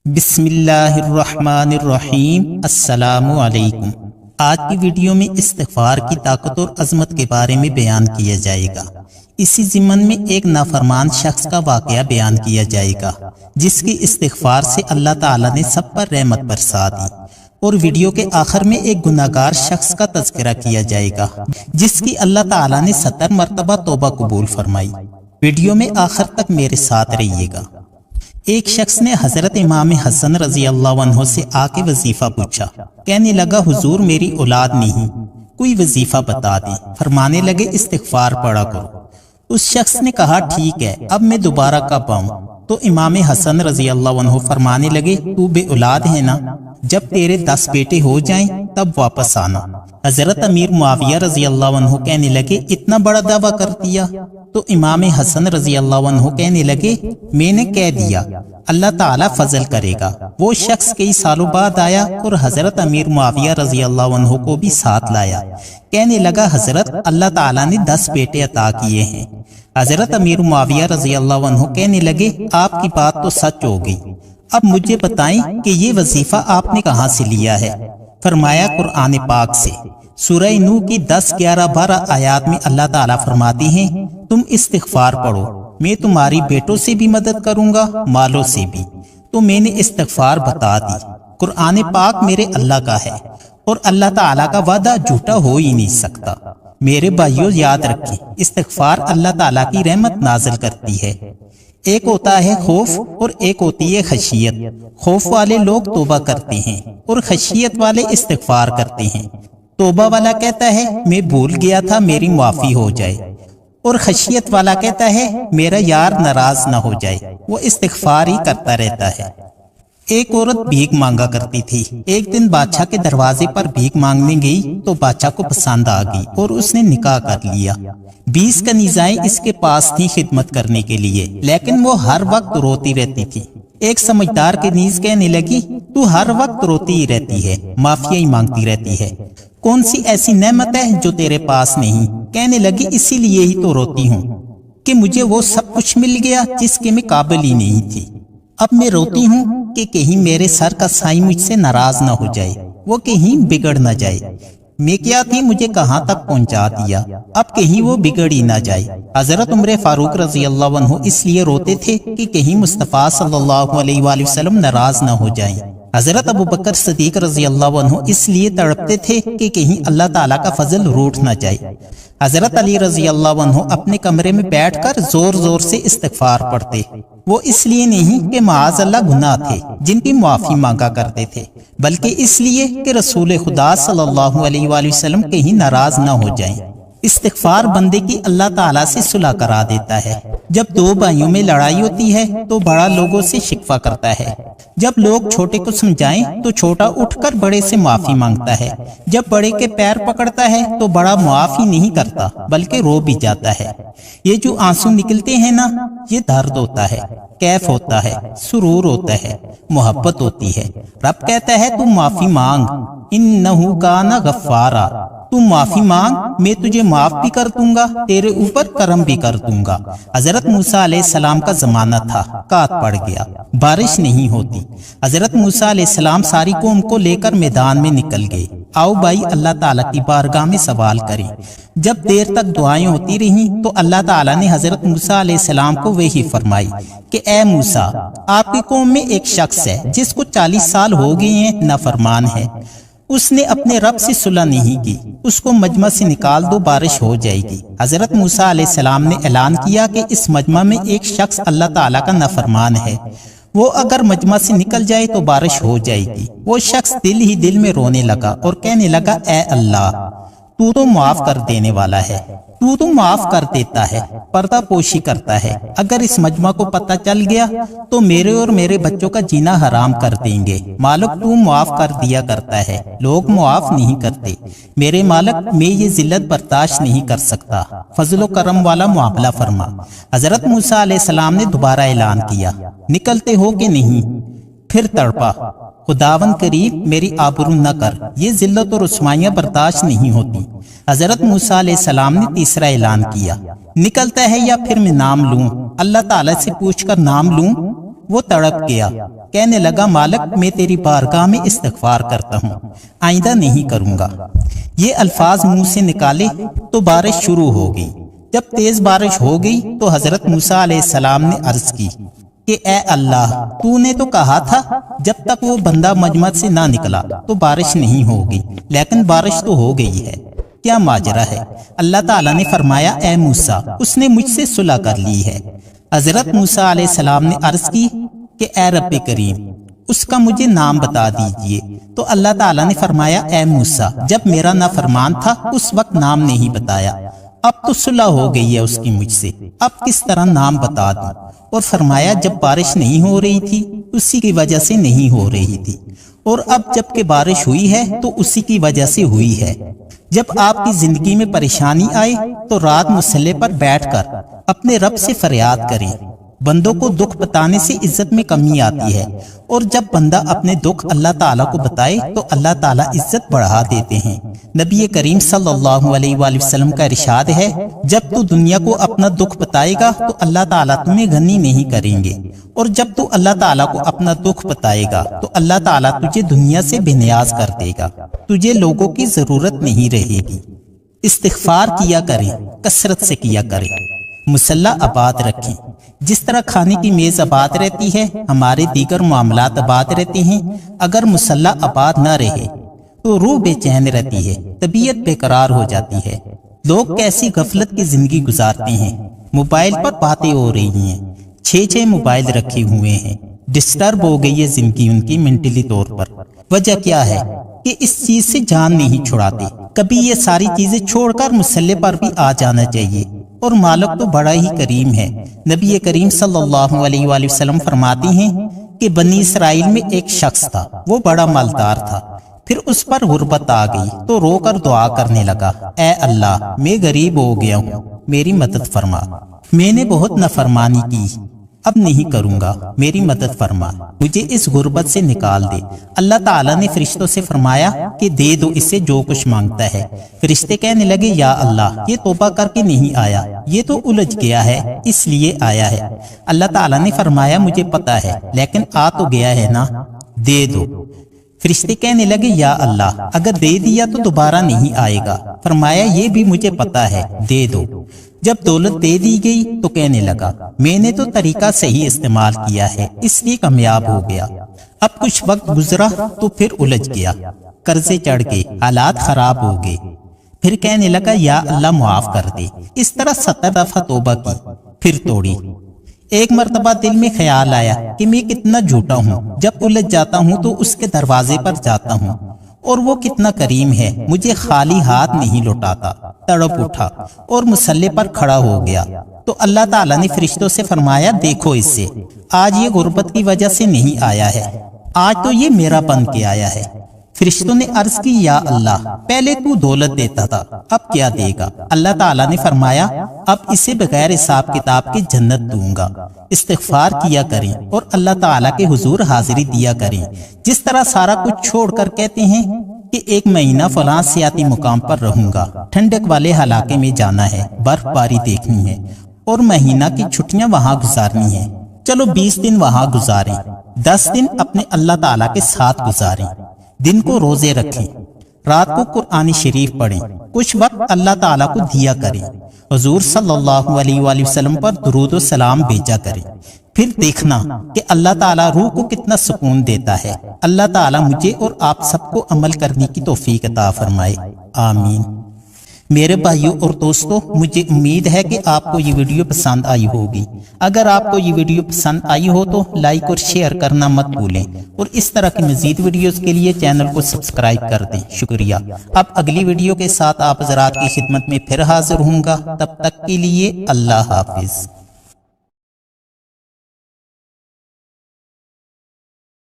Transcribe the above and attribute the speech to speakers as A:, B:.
A: بسم اللہ الرحمن الرحیم۔ السلام علیکم۔ آج کی ویڈیو میں استغفار کی طاقت اور عظمت کے بارے میں بیان کیا جائے گا۔ اسی ضمن میں ایک نافرمان شخص کا واقعہ بیان کیا جائے گا جس کی استغفار سے اللہ تعالیٰ نے سب پر رحمت برسا دی، اور ویڈیو کے آخر میں ایک گناہگار شخص کا تذکرہ کیا جائے گا جس کی اللہ تعالیٰ نے 70 مرتبہ توبہ قبول فرمائی۔ ویڈیو میں آخر تک میرے ساتھ رہیے گا۔ ایک شخص نے حضرت امام حسن رضی اللہ عنہ سے آ کے وظیفہ پوچھا۔ کہنے لگا حضور میری اولاد نہیں، کوئی وظیفہ بتا دیں۔ فرمانے لگے استغفار پڑھا کرو۔ اس شخص نے کہا ٹھیک ہے، اب میں دوبارہ کب آؤں؟ تو امام حسن رضی اللہ عنہ فرمانے لگے تو بے اولاد ہے نا، جب تیرے 10 بیٹے ہو جائیں تب واپس آنا۔ حضرت امیر معاویہ رضی اللہ عنہ کہنے لگے اتنا بڑا دعویٰ کر دیا؟ تو امام حسن رضی اللہ عنہ کہنے لگے میں نے کہہ دیا، اللہ تعالیٰ فضل کرے گا۔ وہ شخص کئی سالوں بعد آیا اور حضرت امیر معاویہ رضی اللہ عنہ کو بھی ساتھ لایا۔ کہنے لگا حضرت اللہ تعالیٰ نے 10 بیٹے عطا کیے ہیں۔ حضرت امیر معاویہ رضی اللہ عنہ کہنے لگے آپ کی بات تو سچ ہو گئی، اب مجھے بتائیں کہ یہ وظیفہ آپ نے کہاں سے لیا ہے؟ فرمایا قرآن پاک سے۔ سورہ نوح کی 10، 11، 12 آیات میں اللہ تعالیٰ فرماتے ہیں تم استغفار پڑھو، میں تمہاری بیٹوں سے بھی مدد کروں گا، مالوں سے بھی۔ تو میں نے استغفار بتا دی۔ قرآن پاک میرے اللہ کا ہے اور اللہ تعالیٰ کا وعدہ جھوٹا ہو ہی نہیں سکتا۔ میرے بھائیوں یاد رکھیں، استغفار اللہ تعالیٰ کی رحمت نازل کرتی ہے۔ ایک ہوتا ہے خوف اور ایک ہوتی ہے خشیت۔ خوف والے لوگ توبہ کرتے ہیں اور خشیت والے استغفار کرتے ہیں۔ توبہ والا کہتا ہے میں بھول گیا تھا، میری معافی ہو جائے، اور خشیت والا کہتا ہے میرا یار ناراض نہ ہو جائے، وہ استغفار ہی کرتا رہتا ہے۔ ایک عورت بھیک مانگا کرتی تھی۔ ایک دن بادشاہ کے دروازے پر بھیک مانگنے گئی تو بادشاہ کو پسند آ گئی اور اس نے نکاح کر لیا۔ 20 کنیزائیں اس کے پاس تھیں خدمت کرنے کے لیے، لیکن وہ ہر وقت روتی رہتی تھی۔ ایک سمجھدار کنیز کہنے لگی تو ہر وقت روتی ہی رہتی ہے، معافی ہی مانگتی رہتی ہے، کون سی ایسی نعمت ہے جو تیرے پاس نہیں؟ کہنے لگی اسی لیے ہی تو روتی ہوں کہ مجھے وہ سب کچھ مل گیا جس کے میں قابل ہی نہیں تھی۔ اب میں روتی ہوں کہ کہیں میرے سر کا سائیں مجھ سے ناراض نہ ہو جائے، وہ کہیں بگڑ نہ جائے۔ میں کیا تھی مجھے کہاں تک پہنچا دیا، اب کہیں وہ بگڑ ہی نہ جائے۔ حضرت عمر فاروق رضی اللہ عنہ اس لیے روتے تھے کہ کہیں مصطفیٰ صلی اللہ علیہ وآلہ وسلم ناراض نہ ہو جائیں۔ حضرت ابوبکر صدیق رضی اللہ عنہ اس لیے تڑپتے تھے کہ کہیں اللہ تعالیٰ کا فضل روٹ نہ جائے۔ حضرت علی رضی اللہ عنہ اپنے کمرے میں بیٹھ کر زور زور سے استغفار پڑھتے، وہ اس لیے نہیں کہ معاذ اللہ گناہ تھے جن کی معافی مانگا کرتے تھے، بلکہ اس لیے کہ رسول خدا صلی اللہ علیہ وآلہ وسلم کہیں ناراض نہ ہو جائیں۔ استغفار بندے کی اللہ تعالیٰ سے صلح کرا دیتا ہے۔ جب 2 بھائیوں میں لڑائی ہوتی ہے تو بڑا لوگوں سے شکوہ کرتا ہے، جب لوگ چھوٹے کو سمجھائیں تو چھوٹا اٹھ کر بڑے سے معافی مانگتا ہے، جب بڑے کے پیر پکڑتا ہے تو بڑا معافی نہیں کرتا بلکہ رو بھی جاتا ہے۔ یہ جو آنسو نکلتے ہیں نا، یہ درد ہوتا ہے، کیف ہوتا ہے، سرور ہوتا ہے، محبت ہوتی ہے۔ رب کہتا ہے تو معافی مانگ، انہ کان غفارا، تو معافی مانگ، میں تجھے معاف بھی کر دوں گا، تیرے اوپر کرم بھی کر دوں گا۔ حضرت موسیٰ علیہ السلام کا زمانہ تھا، قحط پڑ گیا، بارش نہیں ہوتی۔ حضرت موسیٰ علیہ السلام ساری قوم کو لے کر میدان میں نکل گئے، آؤ بھائی اللہ تعالیٰ کی بارگاہ میں سوال کریں۔ جب دیر تک دعائیں ہوتی رہیں تو اللہ تعالیٰ نے حضرت موسیٰ علیہ السلام کو وحی فرمائی کہ اے موسیٰ، آپ کی قوم میں ایک شخص ہے جس کو 40 سال ہو گئے ہیں، نافرمان ہے، اس نے اپنے رب سے صلح نہیں کی، اس کو مجمع سے نکال دو، بارش ہو جائے گی۔ حضرت موسیٰ علیہ السلام نے اعلان کیا کہ اس مجمع میں ایک شخص اللہ تعالیٰ کا نافرمان ہے، وہ اگر مجمع سے نکل جائے تو بارش ہو جائے گی۔ وہ شخص دل ہی دل میں رونے لگا اور کہنے لگا اے اللہ، تو تو معاف کر دینے والا ہے، تو معاف کر دیتا ہے، پردہ پوشی کرتا ہے، اگر اس مجمع کو پتہ چل گیا تو میرے اور میرے بچوں کا جینا حرام کر دیں گے۔ مالک تو معاف کر دیا کرتا ہے، لوگ معاف نہیں کرتے، میرے مالک میں یہ ذلت برداشت نہیں کر سکتا، فضل و کرم والا معاملہ فرما۔ حضرت موسیٰ علیہ السلام نے دوبارہ اعلان کیا نکلتے ہو کہ نہیں؟ پھر تڑپا خداوند قریب میری آبرو نہ کر، یہ ذلت اور رسوائیاں برداشت نہیں ہوتی۔ حضرت موسیٰ علیہ السلام نے تیسرا اعلان کیا نکلتا ہے یا پھر میں نام لوں؟ اللہ تعالیٰ سے پوچھ کر نام لوں؟ وہ تڑپ گیا، کہنے لگا مالک میں تیری بارگاہ میں استغفار کرتا ہوں، آئندہ نہیں کروں گا۔ یہ الفاظ منہ سے نکالے تو بارش شروع ہو گئی۔ جب تیز بارش ہو گئی تو حضرت موسیٰ علیہ السلام نے عرض کی کہ اے اللہ، تو نے تو کہا تھا جب تک وہ بندہ مجمع سے نہ نکلا تو بارش نہیں ہوگی، لیکن بارش تو ہو گئی ہے، کیا ماجرا ہے؟ اللہ تعالیٰ نے فرمایا اے موسیٰ، اس نے مجھ سے صلح کر لی ہے۔ حضرت موسیٰ علیہ السلام نے عرض کی کہ اے رب کریم، اس کا مجھے نام بتا دیجئے۔ تو اللہ تعالیٰ نے فرمایا اے موسیٰ، جب میرا نافرمان تھا اس وقت نام نہیں بتایا، اب تو صلح ہو گئی ہے اس کی مجھ سے، اب کس طرح نام بتا دوں؟ اور فرمایا جب بارش نہیں ہو رہی تھی اسی کی وجہ سے نہیں ہو رہی تھی، اور اب جب کہ بارش ہوئی ہے تو اسی کی وجہ سے ہوئی ہے۔ جب آپ کی زندگی میں پریشانی آئے تو رات مصلی پر بیٹھ کر اپنے رب سے فریاد کریں۔ بندوں کو دکھ بتانے سے عزت میں کمی آتی ہے، اور جب بندہ اپنے دکھ اللہ تعالیٰ کو بتائے تو اللہ تعالیٰ عزت بڑھا دیتے ہیں۔ نبی کریم صلی اللہ علیہ وآلہ وسلم کا ارشاد ہے، جب تو دنیا کو اپنا دکھ بتائے گا تو اللہ تعالیٰ تمہیں غنی نہیں کریں گے، اور جب تو اللہ تعالیٰ کو اپنا دکھ بتائے گا تو اللہ تعالیٰ تجھے دنیا سے بے نیاز کر دے گا، تجھے لوگوں کی ضرورت نہیں رہے گی۔ استغفار کیا کریں، کثرت سے کیا کریں، مصلی آباد رکھیں۔ جس طرح کھانے کی میز آباد رہتی ہے، ہمارے دیگر معاملات آباد رہتے ہیں۔ اگر مصلی آباد نہ رہے تو روح بے چین رہتی ہے، طبیعت بے قرار ہو جاتی ہے۔ لوگ کیسی غفلت کی زندگی گزارتے ہیں، موبائل پر باتیں ہو رہی ہیں، 6 موبائل رکھے ہوئے ہیں، ڈسٹرب ہو گئی ہے زندگی ان کی منٹلی طور پر۔ وجہ کیا ہے کہ اس چیز سے جان نہیں چھڑاتے۔ کبھی یہ ساری چیزیں چھوڑ کر مصلی پر بھی آ جانا چاہیے، اور مالک تو بڑا ہی کریم ہے۔ نبی کریم صلی اللہ علیہ وآلہ وسلم فرماتے ہیں کہ بنی اسرائیل میں ایک شخص تھا، وہ بڑا مالدار تھا، پھر اس پر غربت آ گئی تو رو کر دعا کرنے لگا، اے اللہ میں غریب ہو گیا ہوں، میری مدد فرما، میں نے بہت نافرمانی کی، اب نہیں کروں گا، میری مدد فرما، مجھے اس غربت سے نکال دے۔ اللہ تعالیٰ نے فرشتوں سے فرمایا کہ دے دو اسے جو کچھ مانگتا ہے۔ فرشتے کہنے لگے یا اللہ، یہ توبہ کر کے نہیں آیا، یہ تو الجھ گیا ہے اس لیے آیا ہے۔ اللہ تعالیٰ نے فرمایا مجھے پتا ہے، لیکن آ تو گیا ہے نا، دے دو۔ فرشتے کہنے لگے یا اللہ، اگر دے دیا تو دوبارہ نہیں آئے گا۔ فرمایا یہ بھی مجھے پتا ہے، دے دو۔ جب دولت دے دی گئی تو کہنے لگا میں نے تو طریقہ صحیح استعمال کیا ہے اس لیے کامیاب ہو گیا۔ اب کچھ وقت گزرا تو پھر الجھ گیا، قرضے چڑھ گئے، حالات خراب ہو گئے، پھر کہنے لگا یا اللہ معاف کر دے۔ اس طرح 70 دفعہ توبہ کی، پھر توڑی۔ ایک مرتبہ دل میں خیال آیا کہ میں کتنا جھوٹا ہوں، جب الجھ جاتا ہوں تو اس کے دروازے پر جاتا ہوں، اور وہ کتنا کریم ہے، مجھے خالی ہاتھ نہیں لوٹاتا۔ تڑپ اٹھا اور مصلی پر کھڑا ہو گیا تو اللہ تعالیٰ نے فرشتوں سے فرمایا دیکھو اس سے، آج یہ غربت کی وجہ سے نہیں آیا ہے، آج تو یہ میرا بن کے آیا ہے۔ فرشتوں نے عرض کی یا اللہ، پہلے تو دولت دیتا تھا، اب کیا دے گا؟ اللہ تعالیٰ نے فرمایا اب اسے بغیر حساب کتاب کے جنت دوں گا۔ استغفار کیا کریں اور اللہ تعالیٰ کے حضور حاضری دیا کریں۔ جس طرح سارا کچھ چھوڑ کر کہتے ہیں کہ 1 مہینہ فلاں سیاحتی مقام پر رہوں گا، ٹھنڈک والے علاقے میں جانا ہے، برف باری دیکھنی ہے، اور مہینہ کی چھٹیاں وہاں گزارنی ہے، چلو 20 دن وہاں گزاریں، 10 دن اپنے اللہ تعالیٰ کے ساتھ گزاریں، دن کو روزے رکھیں، رات کو قرآن شریف پڑھیں، کچھ وقت اللہ تعالیٰ کو دیا کریں، حضور صلی اللہ علیہ وآلہ وسلم پر درود و سلام بھیجا کریں، پھر دیکھنا کہ اللہ تعالیٰ روح کو کتنا سکون دیتا ہے۔ اللہ تعالیٰ مجھے اور آپ سب کو عمل کرنے کی توفیق عطا فرمائے، آمین۔ میرے بھائیوں اور دوستوں، مجھے امید ہے کہ آپ کو یہ ویڈیو پسند آئی ہوگی۔ اگر آپ کو یہ ویڈیو پسند آئی ہو تو لائک اور شیئر کرنا مت بھولیں، اور اس طرح کی مزید ویڈیوز کے لیے چینل کو سبسکرائب کر دیں۔ شکریہ۔ اب اگلی ویڈیو کے ساتھ آپ حضرات کی خدمت میں پھر حاضر ہوں گا، تب تک کے لیے اللہ حافظ۔